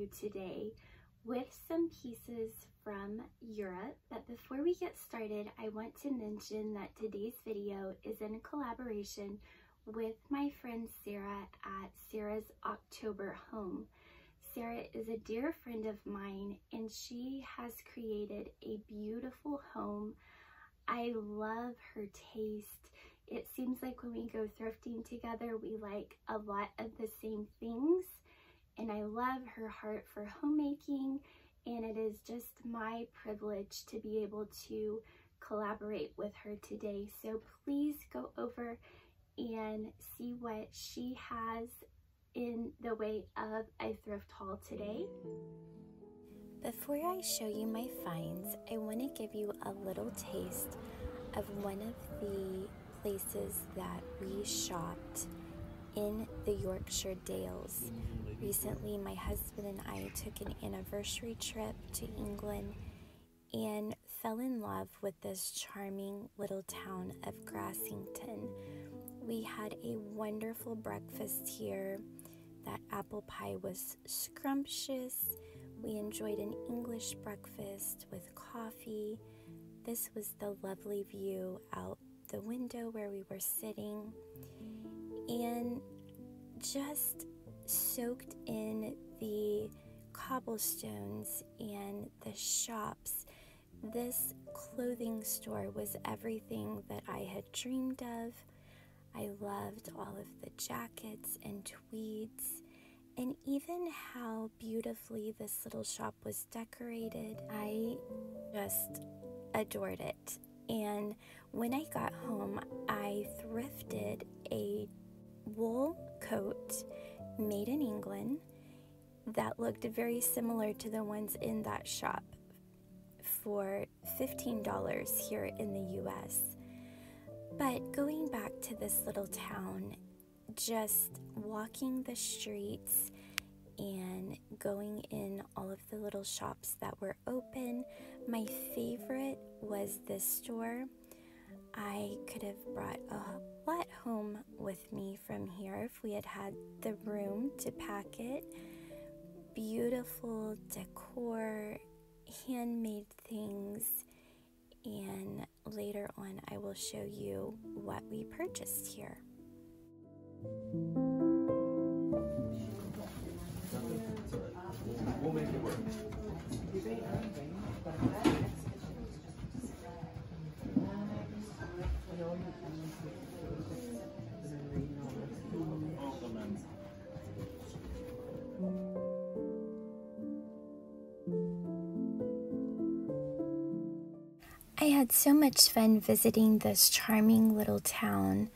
you today with some pieces from Europe. But before we get started, I want to mention that today's video is in collaboration with my friend Sarah at Sarah's October Home. Sarah is a dear friend of mine and she has created a beautiful home. I love her taste. It seems like when we go thrifting together, we like a lot of the same things. And I love her heart for homemaking. And it is just my privilege to be able to collaborate with her today. So please go over and see what she has in the way of a thrift haul today. Before I show you my finds, I want to give you a little taste of one of the places that we shopped in the Yorkshire Dales. Recently, my husband and I took an anniversary trip to England and fell in love with this charming little town of Grassington. We had a wonderful breakfast here. That apple pie was scrumptious. We enjoyed an English breakfast with coffee. This was the lovely view out the window where we were sitting, and just soaked in the cobblestones and the shops. This clothing store was everything that I had dreamed of. I loved all of the jackets and tweeds, and even how beautifully this little shop was decorated. I just adored it. And when I got home, I thrifted a wool coat made in England that looked very similar to the ones in that shop for $15 here in the US. But going back to this little town, just walking the streets and going in all of the little shops that were open, my favorite was this store. I could have brought a lot home with me from here if we had had the room to pack it. Beautiful decor, handmade things, and later on I will show you what we purchased here. We'll make it work. I had so much fun visiting this charming little town,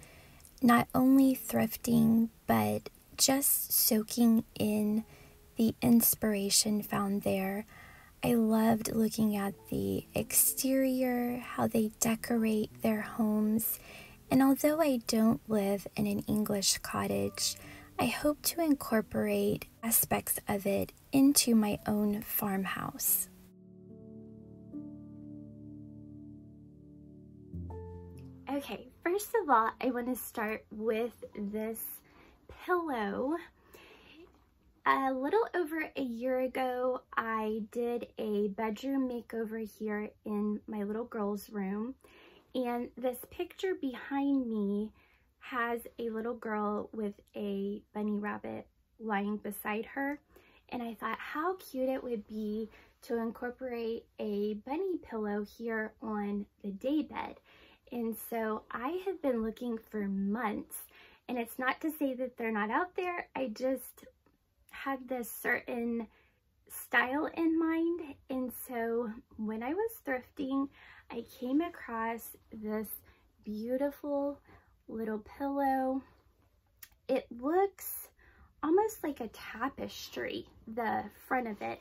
not only thrifting, but just soaking in the inspiration found there. I loved looking at the exterior, how they decorate their homes, and although I don't live in an English cottage, I hope to incorporate aspects of it into my own farmhouse. Okay, first of all, I want to start with this pillow. A little over a year ago, I did a bedroom makeover here in my little girl's room, and this picture behind me has a little girl with a bunny rabbit lying beside her, and I thought how cute it would be to incorporate a bunny pillow here on the daybed. And so I have been looking for months, and it's not to say that they're not out there. I just had this certain style in mind. And so when I was thrifting, I came across this beautiful little pillow. It looks almost like a tapestry, the front of it.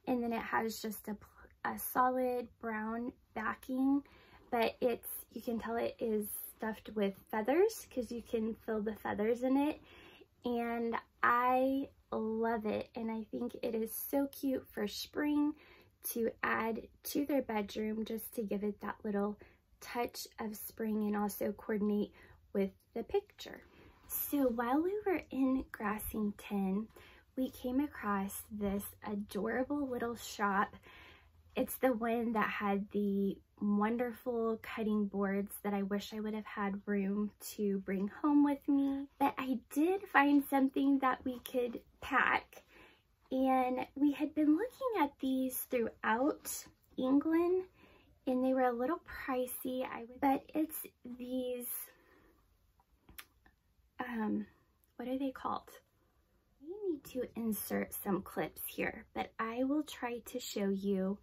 And then it has just a solid brown backing, but you can tell it is stuffed with feathers because you can feel the feathers in it. And I love it, and I think it is so cute for spring to add to their bedroom, just to give it that little touch of spring and also coordinate with the picture. So while we were in Grassington, we came across this adorable little shop. It's the one that had the wonderful cutting boards that I wish I would have had room to bring home with me. But I did find something that we could pack, and we had been looking at these throughout England, and they were a little pricey. But it's these, what are they called? We need to insert some clips here, but I will try to show you.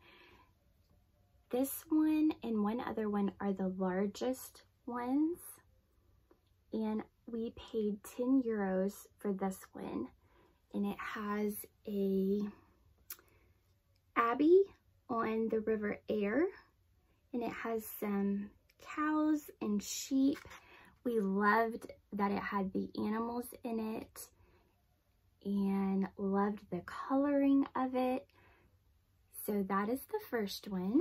This one and one other one are the largest ones, and we paid 10 euros for this one, and it has a abbey on the River Aire, and it has some cows and sheep. We loved that it had the animals in it and loved the coloring of it. So that is the first one.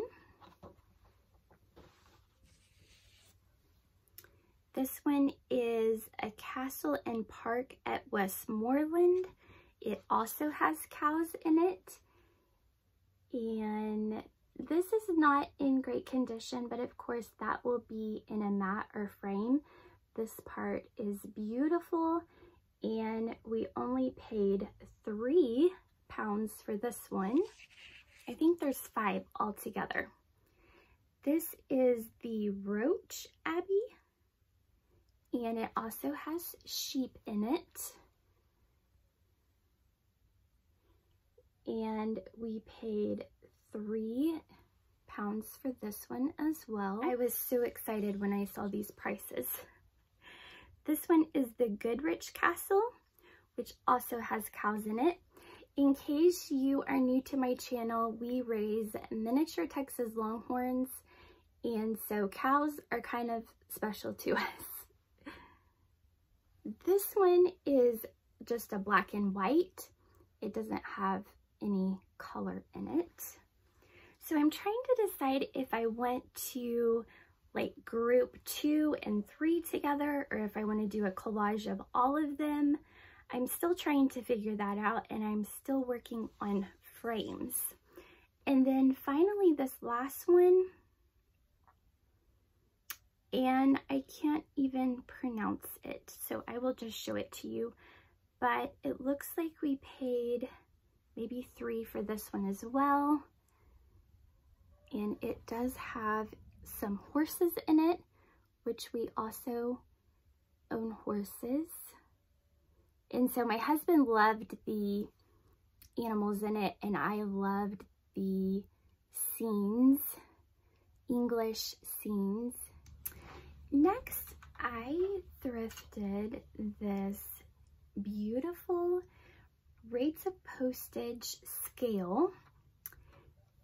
This one is a castle and park at Westmoreland. It also has cows in it. And this is not in great condition, but of course that will be in a mat or frame. This part is beautiful, and we only paid £3 for this one. I think there's 5 altogether. This is the Roach Abbey, and it also has sheep in it. And we paid £3 for this one as well. I was so excited when I saw these prices. This one is the Goodrich Castle, which also has cows in it. In case you are new to my channel, we raise miniature Texas Longhorns, and so cows are kind of special to us. This one is just a black and white. It doesn't have any color in it. So I'm trying to decide if I want to like group 2 and 3 together, or if I want to do a collage of all of them. I'm still trying to figure that out, and I'm still working on frames. And then finally this last one, and I can't even pronounce it, so I will just show it to you. But it looks like we paid maybe $3 for this one as well. And it does have some horses in it, which we also own horses. And so my husband loved the animals in it, and I loved the scenes, English scenes. Next, I thrifted this beautiful rates of postage scale,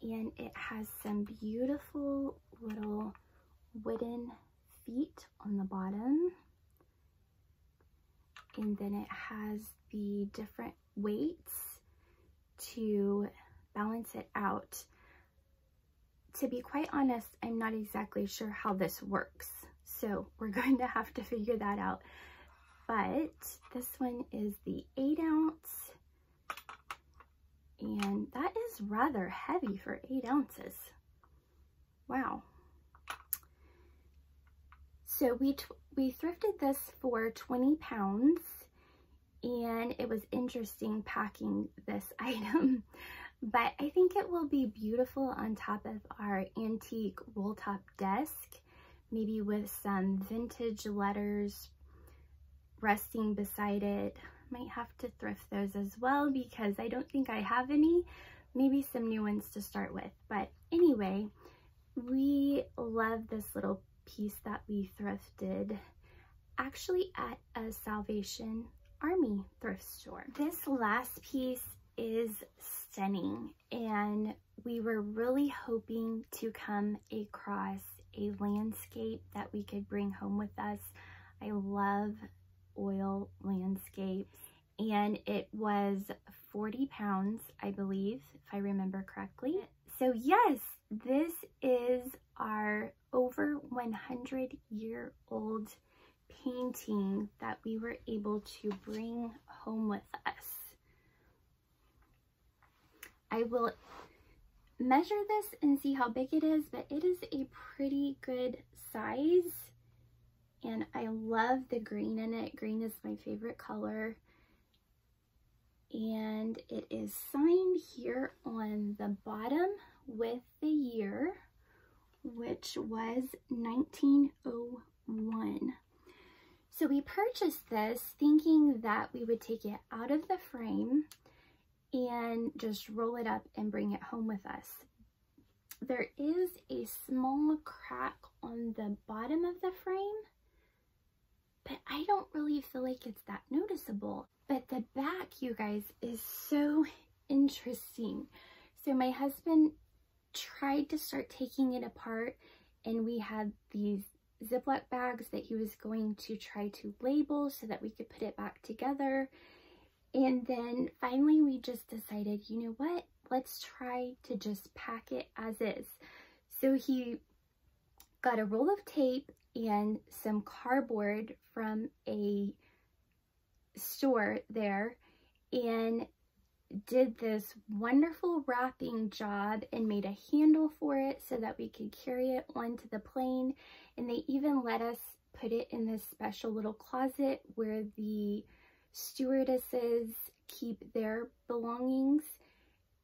and it has some beautiful little wooden feet on the bottom, and then it has the different weights to balance it out. To be quite honest, I'm not exactly sure how this works, so we're going to have to figure that out. But this one is the 8 ounce, and that is rather heavy for 8 ounces. Wow. So we thrifted this for £20, and it was interesting packing this item, but I think it will be beautiful on top of our antique roll top desk, maybe with some vintage letters resting beside it. Might have to thrift those as well because I don't think I have any. Maybe some new ones to start with. But anyway, we love this little piece that we thrifted actually at a Salvation Army thrift store. This last piece is stunning, and we were really hoping to come across a landscape that we could bring home with us. I love oil landscapes, and it was £40, I believe, if I remember correctly. So yes, this is our over 100-year-old painting that we were able to bring home with us. I will measure this and see how big it is, but it is a pretty good size. And I love the green in it. Green is my favorite color. And it is signed here on the bottom with the year, which was 1901. So we purchased this thinking that we would take it out of the frame and just roll it up and bring it home with us. There is a small crack on the bottom of the frame, but I don't really feel like it's that noticeable. But the back, you guys, is so interesting. So my husband tried to start taking it apart, and we had these Ziploc bags that he was going to try to label so that we could put it back together. And then finally we just decided, you know what, let's try to just pack it as is. So he got a roll of tape and some cardboard from a store there and did this wonderful wrapping job and made a handle for it so that we could carry it onto the plane. And they even let us put it in this special little closet where the stewardesses keep their belongings.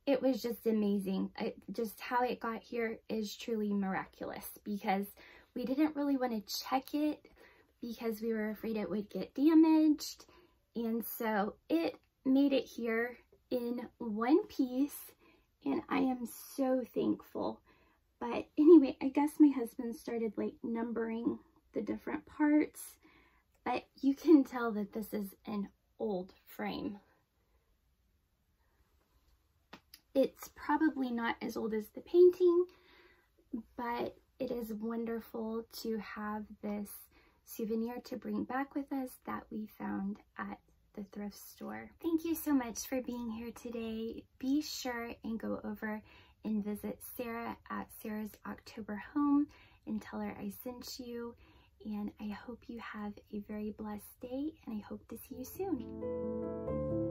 It was just amazing. Just how it got here is truly miraculous, because we didn't really want to check it because we were afraid it would get damaged. And so it made it here in one piece, and I am so thankful. But anyway, I guess my husband started like numbering the different parts, but you can tell that this is an old frame. It's probably not as old as the painting, but it is wonderful to have this souvenir to bring back with us that we found at the thrift store. Thank you so much for being here today. Be sure and go over and visit Sarah at Sarah's October Home and tell her I sent you. And I hope you have a very blessed day, and I hope to see you soon.